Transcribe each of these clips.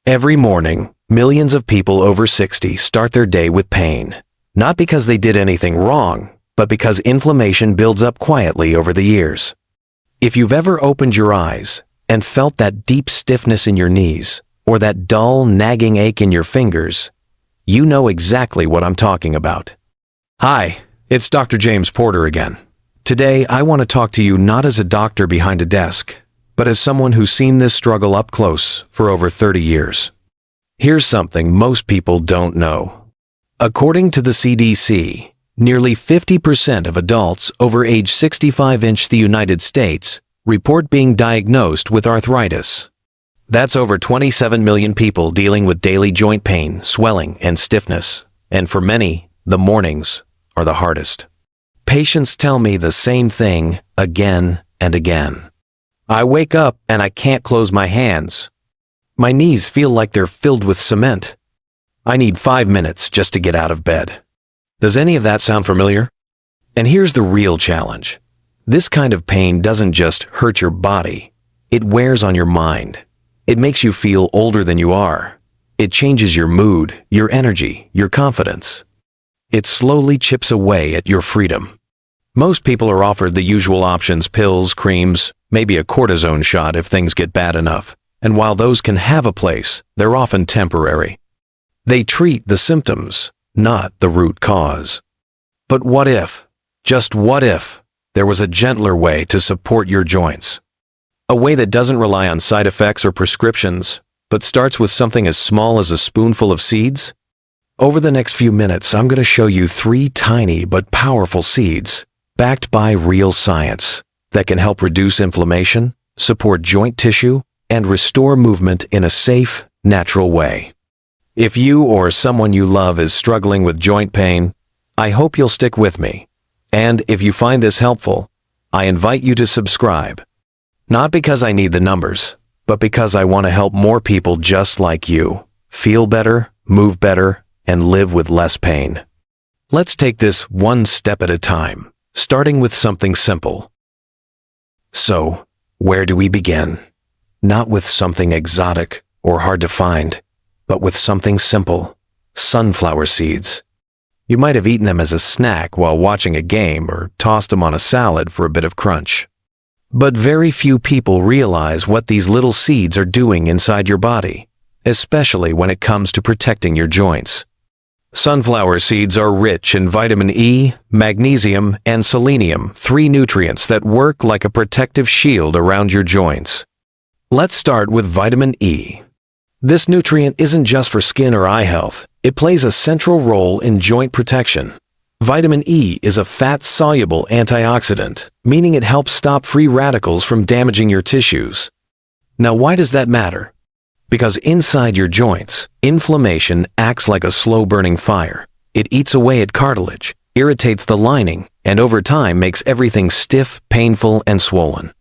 Every morning, millions of people over 60 start their day with pain, not because they did anything wrong, but because inflammation builds up quietly over the years. If you've ever opened your eyes and felt that deep stiffness in your knees, or that dull, nagging ache in your fingers, you know exactly what I'm talking about. Hi, it's Dr. James Porter again. Today, I want to talk to you not as a doctor behind a desk, but as someone who's seen this struggle up close for over 30 years. Here's something most people don't know. According to the CDC, nearly 50% of adults over age 65 in the United States report being diagnosed with arthritis. That's over 27 million people dealing with daily joint pain, swelling, and stiffness. And for many, the mornings are the hardest. Patients tell me the same thing again and again. I wake up and I can't close my hands. My knees feel like they're filled with cement. I need 5 minutes just to get out of bed. Does any of that sound familiar? And here's the real challenge. This kind of pain doesn't just hurt your body. It wears on your mind. It makes you feel older than you are. It changes your mood, your energy, your confidence. It slowly chips away at your freedom. Most people are offered the usual options: pills, creams, maybe a cortisone shot if things get bad enough. And while those can have a place, they're often temporary. They treat the symptoms, not the root cause. But what if, just what if, there was a gentler way to support your joints? A way that doesn't rely on side effects or prescriptions, but starts with something as small as a spoonful of seeds? Over the next few minutes, I'm going to show you 3 tiny but powerful seeds, backed by real science, that can help reduce inflammation, support joint tissue, and restore movement in a safe, natural way. If you or someone you love is struggling with joint pain, I hope you'll stick with me. And if you find this helpful, I invite you to subscribe. Not because I need the numbers, but because I want to help more people just like you feel better, move better, and live with less pain. Let's take this one step at a time, starting with something simple. So, where do we begin? Not with something exotic or hard to find, but with something simple: sunflower seeds. You might have eaten them as a snack while watching a game or tossed them on a salad for a bit of crunch. But very few people realize what these little seeds are doing inside your body, especially when it comes to protecting your joints. Sunflower seeds are rich in vitamin E, magnesium, and selenium, 3 nutrients that work like a protective shield around your joints. Let's start with vitamin E. This nutrient isn't just for skin or eye health. It plays a central role in joint protection. Vitamin E is a fat-soluble antioxidant, meaning it helps stop free radicals from damaging your tissues. Now, why does that matter? Because inside your joints, inflammation acts like a slow-burning fire. It eats away at cartilage, irritates the lining, and over time makes everything stiff, painful, and swollen.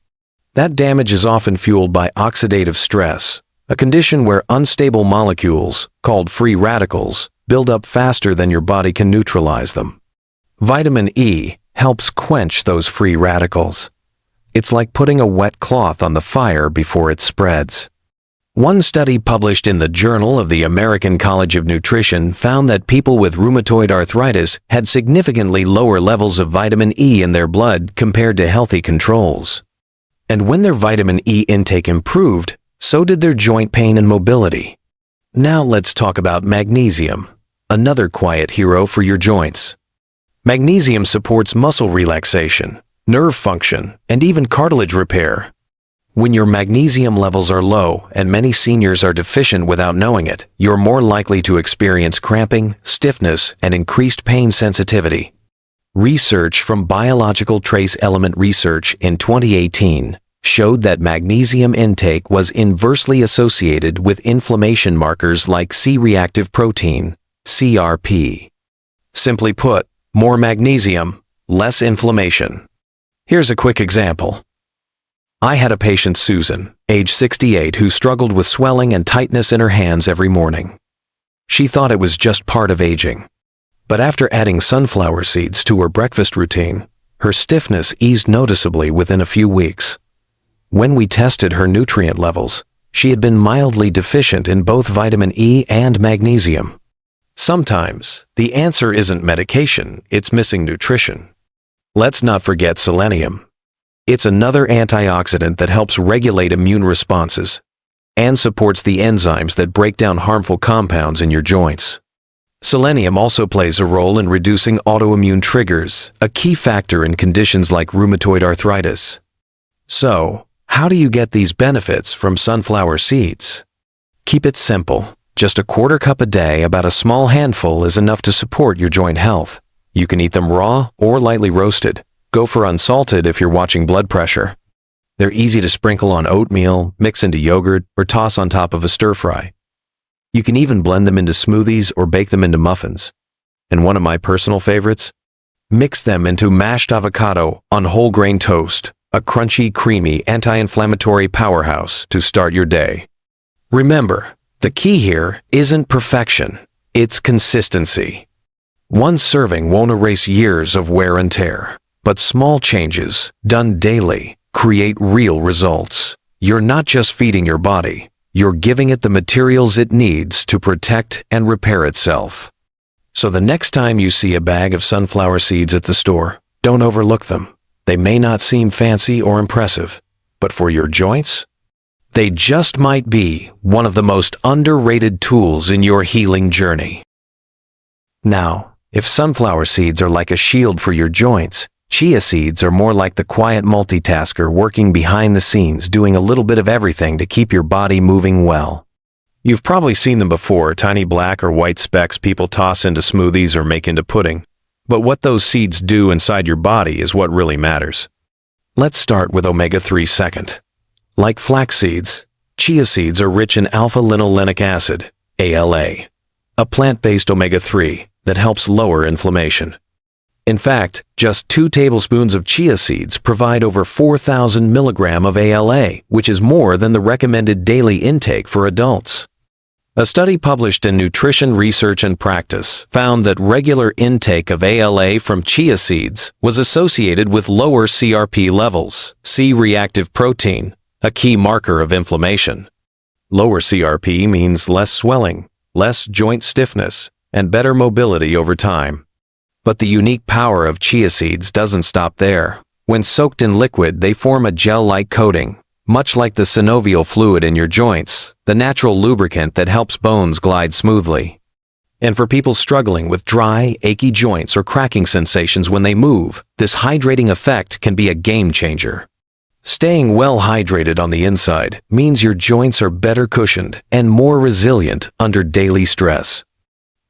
That damage is often fueled by oxidative stress, a condition where unstable molecules, called free radicals, build up faster than your body can neutralize them. Vitamin E helps quench those free radicals. It's like putting a wet cloth on the fire before it spreads. One study published in the Journal of the American College of Nutrition found that people with rheumatoid arthritis had significantly lower levels of vitamin E in their blood compared to healthy controls. And when their vitamin E intake improved, so did their joint pain and mobility. Now let's talk about magnesium, another quiet hero for your joints. Magnesium supports muscle relaxation, nerve function, and even cartilage repair. When your magnesium levels are low, and many seniors are deficient without knowing it, you're more likely to experience cramping, stiffness, and increased pain sensitivity. Research from Biological Trace Element Research in 2018 showed that magnesium intake was inversely associated with inflammation markers like C-reactive protein, CRP. Simply put, more magnesium, less inflammation. Here's a quick example. I had a patient, Susan, age 68, who struggled with swelling and tightness in her hands every morning. She thought it was just part of aging. But after adding sunflower seeds to her breakfast routine, her stiffness eased noticeably within a few weeks. When we tested her nutrient levels, she had been mildly deficient in both vitamin E and magnesium. Sometimes, the answer isn't medication, it's missing nutrition. Let's not forget selenium. It's another antioxidant that helps regulate immune responses and supports the enzymes that break down harmful compounds in your joints. Selenium also plays a role in reducing autoimmune triggers, a key factor in conditions like rheumatoid arthritis. So, how do you get these benefits from sunflower seeds? Keep it simple. Just a quarter cup a day, about a small handful, is enough to support your joint health. You can eat them raw or lightly roasted. Go for unsalted if you're watching blood pressure. They're easy to sprinkle on oatmeal, mix into yogurt, or toss on top of a stir-fry. You can even blend them into smoothies or bake them into muffins. And one of my personal favorites? Mix them into mashed avocado on whole grain toast, a crunchy, creamy, anti-inflammatory powerhouse to start your day. Remember, the key here isn't perfection, it's consistency. One serving won't erase years of wear and tear, but small changes, done daily, create real results. You're not just feeding your body, you're giving it the materials it needs to protect and repair itself. So the next time you see a bag of sunflower seeds at the store, don't overlook them. They may not seem fancy or impressive, but for your joints, they just might be one of the most underrated tools in your healing journey. Now, if sunflower seeds are like a shield for your joints, chia seeds are more like the quiet multitasker working behind the scenes, doing a little bit of everything to keep your body moving well. You've probably seen them before, tiny black or white specks people toss into smoothies or make into pudding. But what those seeds do inside your body is what really matters. Let's start with omega-3 second. Like flax seeds, chia seeds are rich in alpha-linolenic acid, ALA, a plant-based omega-3 that helps lower inflammation. In fact, just 2 tablespoons of chia seeds provide over 4,000 milligrams of ALA, which is more than the recommended daily intake for adults. A study published in Nutrition Research and Practice found that regular intake of ALA from chia seeds was associated with lower CRP levels, C-reactive protein, a key marker of inflammation. Lower CRP means less swelling, less joint stiffness, and better mobility over time. But the unique power of chia seeds doesn't stop there. When soaked in liquid, they form a gel-like coating, much like the synovial fluid in your joints, the natural lubricant that helps bones glide smoothly. And for people struggling with dry, achy joints or cracking sensations when they move, this hydrating effect can be a game changer. Staying well hydrated on the inside means your joints are better cushioned and more resilient under daily stress.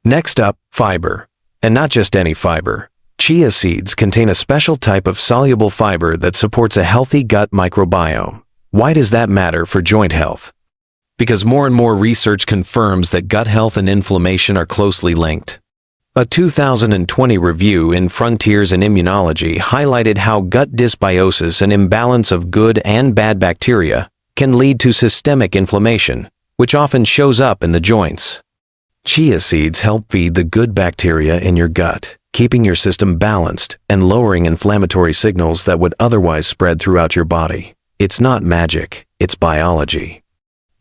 Next up, fiber. And not just any fiber. Chia seeds contain a special type of soluble fiber that supports a healthy gut microbiome. Why does that matter for joint health? Because more and more research confirms that gut health and inflammation are closely linked. A 2020 review in Frontiers in Immunology highlighted how gut dysbiosis and imbalance of good and bad bacteria can lead to systemic inflammation, which often shows up in the joints. Chia seeds help feed the good bacteria in your gut, keeping your system balanced and lowering inflammatory signals that would otherwise spread throughout your body. It's not magic, it's biology.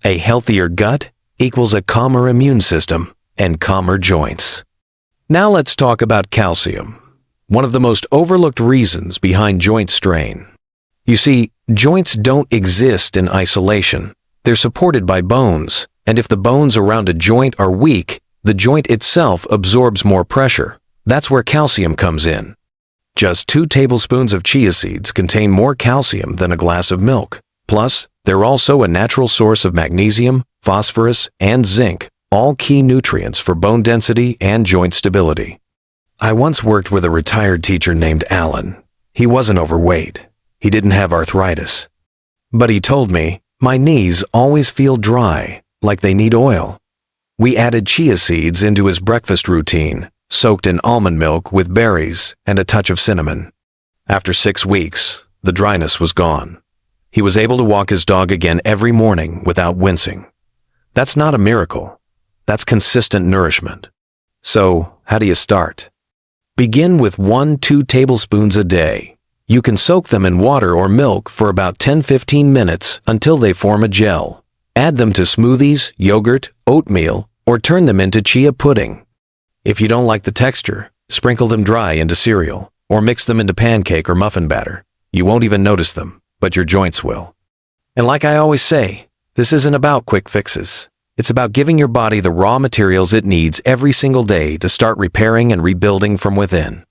A healthier gut equals a calmer immune system and calmer joints. Now let's talk about calcium, one of the most overlooked reasons behind joint strain. You see, joints don't exist in isolation. They're supported by bones, and if the bones around a joint are weak, the joint itself absorbs more pressure. That's where calcium comes in. Just 2 tablespoons of chia seeds contain more calcium than a glass of milk. Plus, they're also a natural source of magnesium, phosphorus, and zinc, all key nutrients for bone density and joint stability. I once worked with a retired teacher named Alan. He wasn't overweight. He didn't have arthritis. But he told me, "My knees always feel dry, like they need oil." We added chia seeds into his breakfast routine, soaked in almond milk with berries and a touch of cinnamon. After 6 weeks, the dryness was gone. He was able to walk his dog again every morning without wincing. That's not a miracle. That's consistent nourishment. So, how do you start? Begin with 1-2 tablespoons a day. You can soak them in water or milk for about 10-15 minutes until they form a gel. Add them to smoothies, yogurt, oatmeal, or turn them into chia pudding. If you don't like the texture, sprinkle them dry into cereal, or mix them into pancake or muffin batter. You won't even notice them, but your joints will. And like I always say, this isn't about quick fixes. It's about giving your body the raw materials it needs every single day to start repairing and rebuilding from within.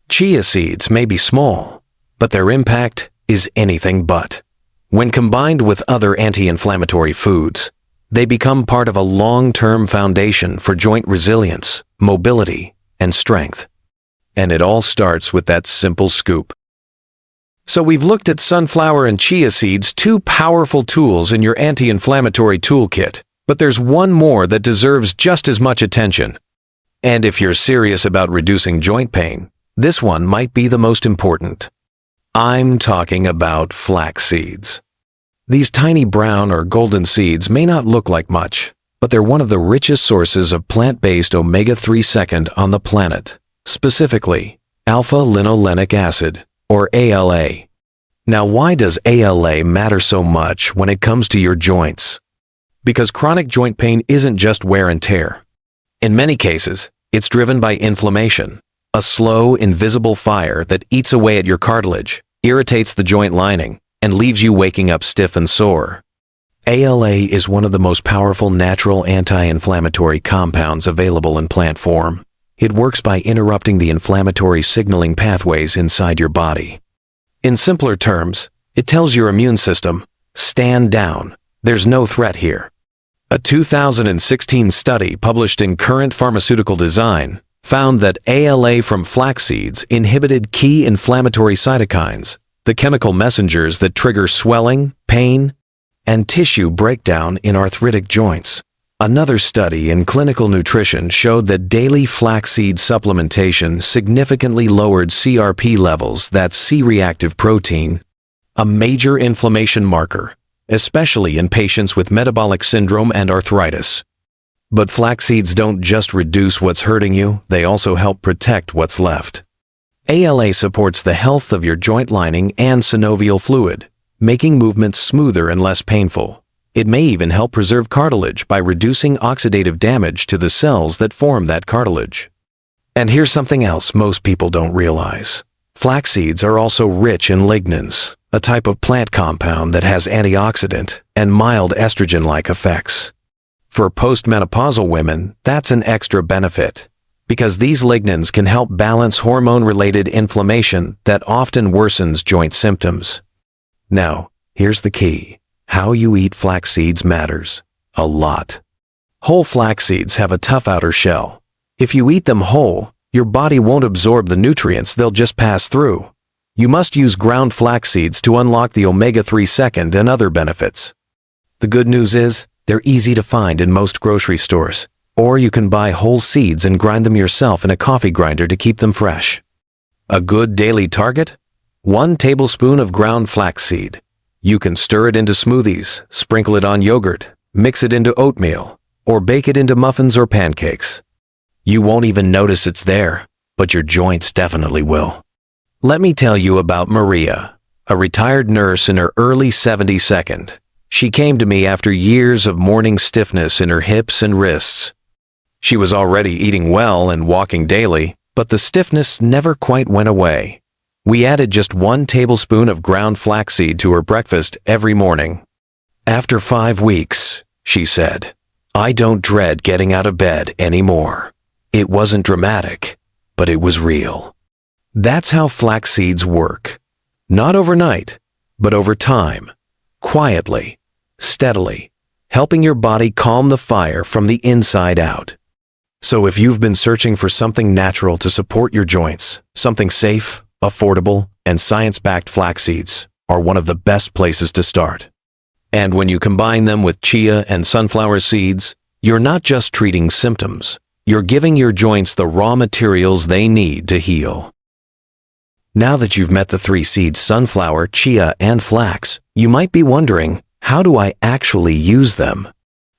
Chia seeds may be small, but their impact is anything but. When combined with other anti-inflammatory foods, they become part of a long-term foundation for joint resilience, mobility, and strength. And it all starts with that simple scoop. So we've looked at sunflower and chia seeds, two powerful tools in your anti-inflammatory toolkit, but there's one more that deserves just as much attention. And if you're serious about reducing joint pain, this one might be the most important. I'm talking about flax seeds. These tiny brown or golden seeds may not look like much, but they're one of the richest sources of plant-based omega-3 second on the planet, specifically alpha-linolenic acid, or ALA. Now, why does ALA matter so much when it comes to your joints? Because chronic joint pain isn't just wear and tear. In many cases, it's driven by inflammation, a slow, invisible fire that eats away at your cartilage, irritates the joint lining, and leaves you waking up stiff and sore. ALA is one of the most powerful natural anti-inflammatory compounds available in plant form. It works by interrupting the inflammatory signaling pathways inside your body. In simpler terms, it tells your immune system, stand down, there's no threat here. A 2016 study published in Current Pharmaceutical Design found that ALA from flax seeds inhibited key inflammatory cytokines, the chemical messengers that trigger swelling, pain, and tissue breakdown in arthritic joints. Another study in clinical nutrition showed that daily flaxseed supplementation significantly lowered CRP levels, that's C-reactive protein, a major inflammation marker, especially in patients with metabolic syndrome and arthritis. But flax seeds don't just reduce what's hurting you, they also help protect what's left. ALA supports the health of your joint lining and synovial fluid, making movements smoother and less painful. It may even help preserve cartilage by reducing oxidative damage to the cells that form that cartilage. And here's something else most people don't realize. Flax seeds are also rich in lignans, a type of plant compound that has antioxidant and mild estrogen-like effects. For postmenopausal women, that's an extra benefit, because these lignans can help balance hormone-related inflammation that often worsens joint symptoms. Now, here's the key. How you eat flax seeds matters a lot. Whole flax seeds have a tough outer shell. If you eat them whole, your body won't absorb the nutrients, they'll just pass through. You must use ground flax seeds to unlock the omega-3 second and other benefits. The good news is, they're easy to find in most grocery stores, or you can buy whole seeds and grind them yourself in a coffee grinder to keep them fresh. A good daily target? 1 tablespoon of ground flaxseed. You can stir it into smoothies, sprinkle it on yogurt, mix it into oatmeal, or bake it into muffins or pancakes. You won't even notice it's there, but your joints definitely will. Let me tell you about Maria, a retired nurse in her early 72nd. She came to me after years of morning stiffness in her hips and wrists. She was already eating well and walking daily, but the stiffness never quite went away. We added just 1 tablespoon of ground flaxseed to her breakfast every morning. After 5 weeks, she said, I don't dread getting out of bed anymore. It wasn't dramatic, but it was real. That's how flax seeds work. Not overnight, but over time, quietly, steadily, helping your body calm the fire from the inside out. So if you've been searching for something natural to support your joints, something safe, affordable, and science-backed flax seeds are one of the best places to start. And when you combine them with chia and sunflower seeds, you're not just treating symptoms, you're giving your joints the raw materials they need to heal. Now that you've met the 3 seeds, sunflower, chia, and flax, you might be wondering, how do I actually use them?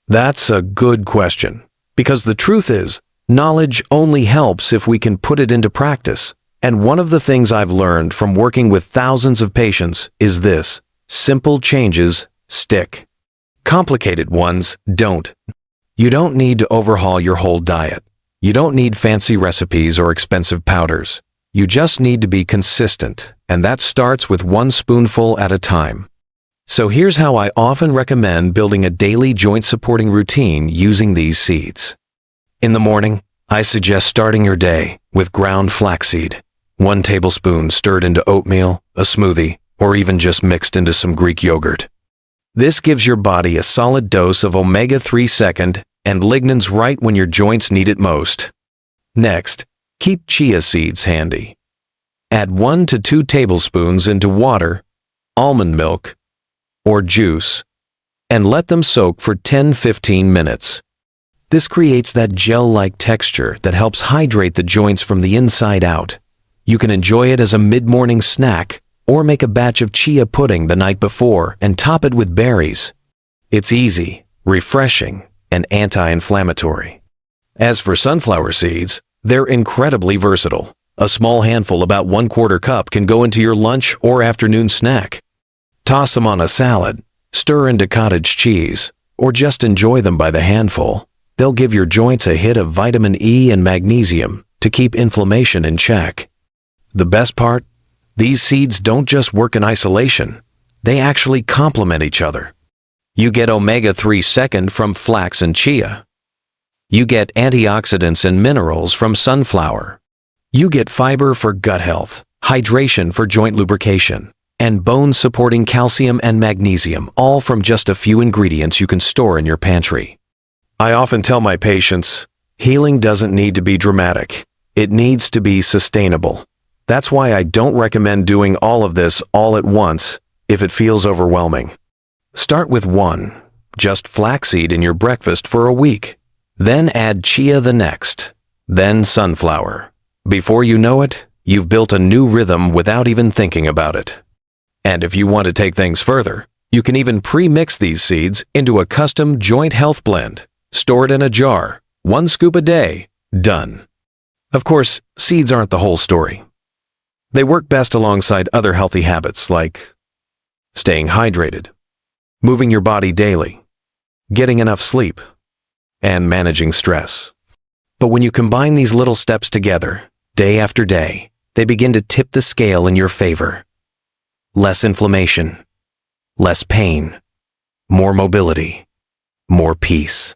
That's a good question, because the truth is, knowledge only helps if we can put it into practice. And one of the things I've learned from working with thousands of patients is this: simple changes stick. Complicated ones don't. You don't need to overhaul your whole diet. You don't need fancy recipes or expensive powders. You just need to be consistent, and that starts with one spoonful at a time. So here's how I often recommend building a daily joint-supporting routine using these seeds. In the morning, I suggest starting your day with ground flaxseed, 1 tablespoon stirred into oatmeal, a smoothie, or even just mixed into some Greek yogurt. This gives your body a solid dose of omega-3 second and lignans right when your joints need it most. Next, keep chia seeds handy. Add 1 to 2 tablespoons into water, almond milk, or juice, and let them soak for 10-15 minutes. This creates that gel-like texture that helps hydrate the joints from the inside out. You can enjoy it as a mid-morning snack or make a batch of chia pudding the night before and top it with berries. It's easy, refreshing, and anti-inflammatory. As for sunflower seeds, they're incredibly versatile. A small handful, about 1/4 cup, can go into your lunch or afternoon snack. Toss them on a salad, stir into cottage cheese, or just enjoy them by the handful. They'll give your joints a hit of vitamin E and magnesium to keep inflammation in check. The best part? These seeds don't just work in isolation. They actually complement each other. You get omega-3 second from flax and chia. You get antioxidants and minerals from sunflower. You get fiber for gut health, hydration for joint lubrication, and bone-supporting calcium and magnesium, all from just a few ingredients you can store in your pantry. I often tell my patients, healing doesn't need to be dramatic. It needs to be sustainable. That's why I don't recommend doing all of this all at once if it feels overwhelming. Start with 1, just flaxseed in your breakfast for a week. Then add chia the next, then sunflower. Before you know it, you've built a new rhythm without even thinking about it. And if you want to take things further, you can even pre-mix these seeds into a custom joint health blend. Store it in a jar, 1 scoop a day, done. Of course, seeds aren't the whole story. They work best alongside other healthy habits like staying hydrated, moving your body daily, getting enough sleep, and managing stress. But when you combine these little steps together, day after day, they begin to tip the scale in your favor. Less inflammation, less pain, more mobility, more peace.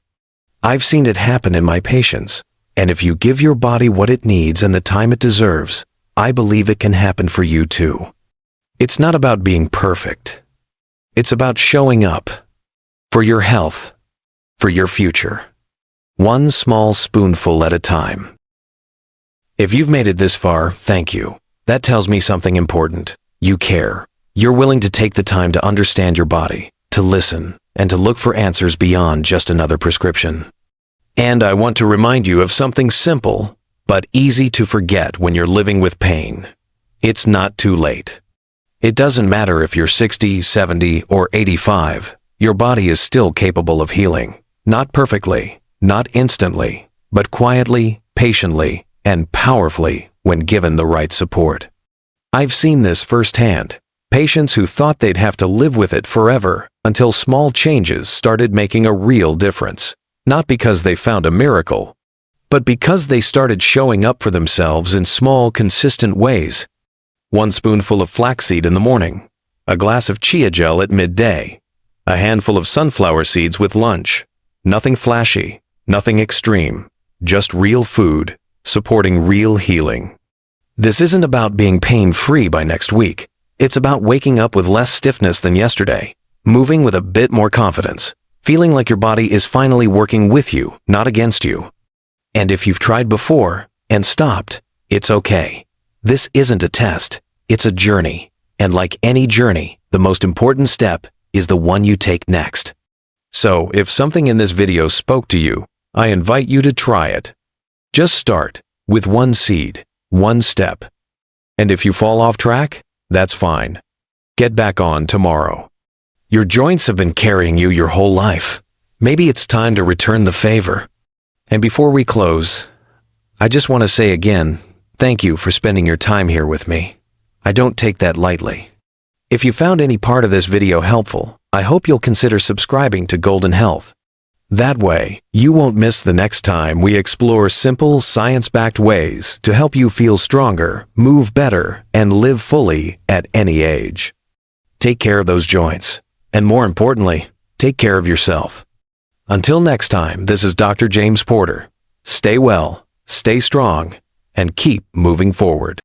I've seen it happen in my patients, and if you give your body what it needs and the time it deserves, I believe it can happen for you too. It's not about being perfect. It's about showing up for your health, for your future. 1 small spoonful at a time. If you've made it this far, thank you. That tells me something important. You care. You're willing to take the time to understand your body, to listen, and to look for answers beyond just another prescription. And I want to remind you of something simple, but easy to forget when you're living with pain. It's not too late. It doesn't matter if you're 60, 70, or 85. Your body is still capable of healing. Not perfectly, not instantly, but quietly, patiently, and powerfully when given the right support. I've seen this firsthand. Patients who thought they'd have to live with it forever until small changes started making a real difference. Not because they found a miracle, but because they started showing up for themselves in small, consistent ways. 1 spoonful of flaxseed in the morning, a glass of chia gel at midday, a handful of sunflower seeds with lunch. Nothing flashy, nothing extreme, just real food, supporting real healing. This isn't about being pain-free by next week. It's about waking up with less stiffness than yesterday, moving with a bit more confidence, feeling like your body is finally working with you, not against you. And if you've tried before and stopped, it's okay. This isn't a test, it's a journey. And like any journey, the most important step is the one you take next. So, if something in this video spoke to you, I invite you to try it. Just start with 1 seed, 1 step. And if you fall off track, that's fine. Get back on tomorrow. Your joints have been carrying you your whole life. Maybe it's time to return the favor. And before we close, I just want to say again, thank you for spending your time here with me. I don't take that lightly. If you found any part of this video helpful, I hope you'll consider subscribing to Golden Health. That way, you won't miss the next time we explore simple, science-backed ways to help you feel stronger, move better, and live fully at any age. Take care of those joints, and more importantly, take care of yourself. Until next time, this is Dr. James Porter. Stay well, stay strong, and keep moving forward.